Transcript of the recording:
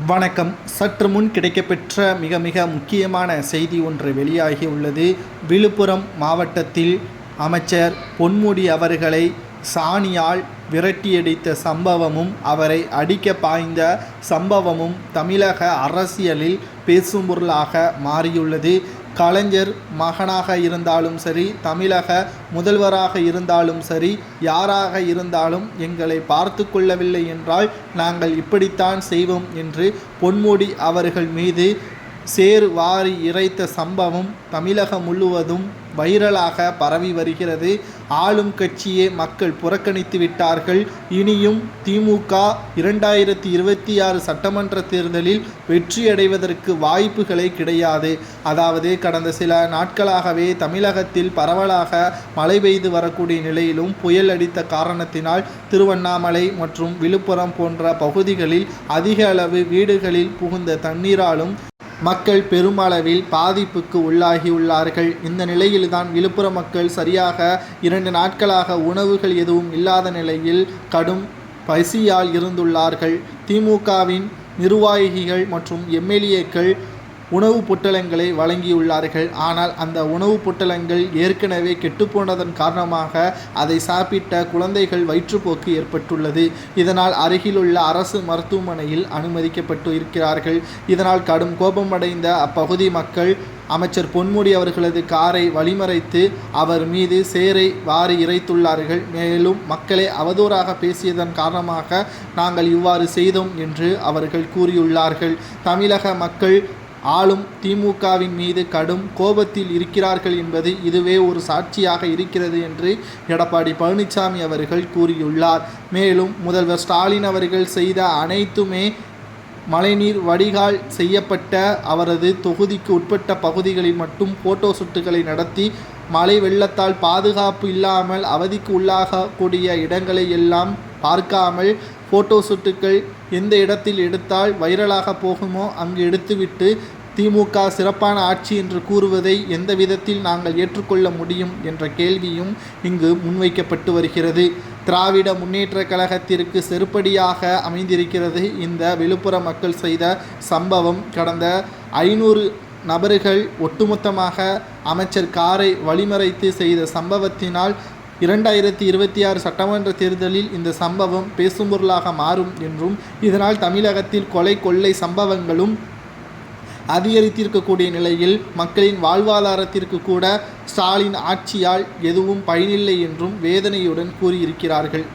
வணக்கம். சற்று முன் கிடைக்கப்பெற்ற மிக முக்கியமான செய்தி ஒன்று வெளியாகி உள்ளது. விழுப்புரம் மாவட்டத்தில் அமைச்சர் பொன்முடி அவர்களை சாணியால் விரட்டியடித்த சம்பவமும் அவரை அடிக்க பாய்ந்த சம்பவமும் தமிழக அரசியலில் பேசும் பொருளாக மாறியுள்ளது. கலைஞர் மகனாக இருந்தாலும் சரி, தமிழக முதல்வராக இருந்தாலும் சரி, யாராக இருந்தாலும் எங்களை பார்த்து கொள்ளவில்லை என்றால் நாங்கள் இப்படித்தான் செய்வோம் என்று பொன்முடி அவர்கள் மீது சேறு வாரி இறைத்த சம்பவம் தமிழகம் முழுவதும் வைரலாக பரவி வருகிறது. ஆளும் கட்சியே மக்கள் புறக்கணித்து விட்டார்கள். இனியும் திமுக 2026 சட்டமன்ற தேர்தலில் வெற்றியடைவதற்கு வாய்ப்புகளே கிடையாது. அதாவது கடந்த சில நாட்களாகவே தமிழகத்தில் பரவலாக மழை பெய்து வரக்கூடிய நிலையிலும் புயல் அடித்த காரணத்தினால் திருவண்ணாமலை மற்றும் விழுப்புரம் போன்ற பகுதிகளில் அதிக அளவு வீடுகளில் புகுந்த தண்ணீராலும் மக்கள் பெருமளவில் பாதிப்புக்கு உள்ளாகியுள்ளார்கள். இந்த நிலையில்தான் விழுப்புரம் மக்கள் சரியாக 2 நாட்களாக உணவுகள் எதுவும் இல்லாத நிலையில் கடும் பசியால் இருந்துள்ளார்கள். திமுகவின் நிர்வாகிகள் மற்றும் எம்எல்ஏக்கள் உணவுப் பொட்டலங்களை வழங்கியுள்ளார்கள். ஆனால் அந்த உணவுப் பொட்டலங்கள் ஏற்கனவே கெட்டுப்போனதன் காரணமாக அதை சாப்பிட்ட குழந்தைகள் வயிற்றுப்போக்கு ஏற்பட்டுள்ளது. இதனால் அருகிலுள்ள அரசு மருத்துவமனையில் அனுமதிக்கப்பட்டு இருக்கிறார்கள். இதனால் கடும் கோபமடைந்த அப்பகுதி மக்கள் அமைச்சர் பொன்முடி அவர்களது காரை வழிமறைத்து அவர் மீது சேரை வாரி இறைத்துள்ளார்கள். மேலும் மக்களை அவதூறாக பேசியதன் காரணமாக நாங்கள் இவ்வாறு செய்தோம் என்று அவர்கள் கூறியுள்ளார்கள். தமிழக மக்கள் ஆளும் திமுகவின் மீது கடும் கோபத்தில் இருக்கிறார்கள் என்பது இதுவே ஒரு சாட்சியாக இருக்கிறது என்று எடப்பாடி பழனிசாமி அவர்கள் கூறியுள்ளார். மேலும் முதல்வர் ஸ்டாலின் அவர்கள் செய்த அனைத்துமே மழைநீர் வடிகால் செய்யப்பட்ட அவரது தொகுதிக்கு உட்பட்ட பகுதிகளில் மட்டும் போட்டோ ஷூட்டுகளை நடத்தி மழை வெள்ளத்தால் பாதுகாப்பு இல்லாமல் அவதிக்கு உள்ளாகக்கூடிய இடங்களை எல்லாம் பார்க்காமல் போட்டோ ஷூட்டுகள் எந்த இடத்தில் எடுத்தால் வைரலாக போகுமோ அங்கு எடுத்துவிட்டு திமுக சிறப்பான ஆட்சி என்று கூறுவதை எந்த விதத்தில் நாங்கள் ஏற்றுக்கொள்ள முடியும் என்ற கேள்வியும் இங்கு முன்வைக்கப்பட்டு வருகிறது. திராவிட முன்னேற்ற கழகத்திற்கு செருப்படியாக அமைந்திருக்கிறது இந்த விழுப்புரம் மக்கள் செய்த சம்பவம். கடந்த 500 நபர்கள் ஒட்டுமொத்தமாக அமைச்சர் காரை வழிமறைத்து செய்த சம்பவத்தினால் 2026 சட்டமன்ற தேர்தலில் இந்த சம்பவம் பேசும் பொருளாக மாறும் என்றும் இதனால் தமிழகத்தில் கொலை கொள்ளை சம்பவங்களும் அதிகரித்திருக்கக்கூடிய நிலையில் மக்களின் வாழ்வாதாரத்திற்கு கூட ஸ்டாலின் ஆட்சியால் எதுவும் பயனில்லை என்றும் வேதனையுடன் கூறியிருக்கிறார்கள்.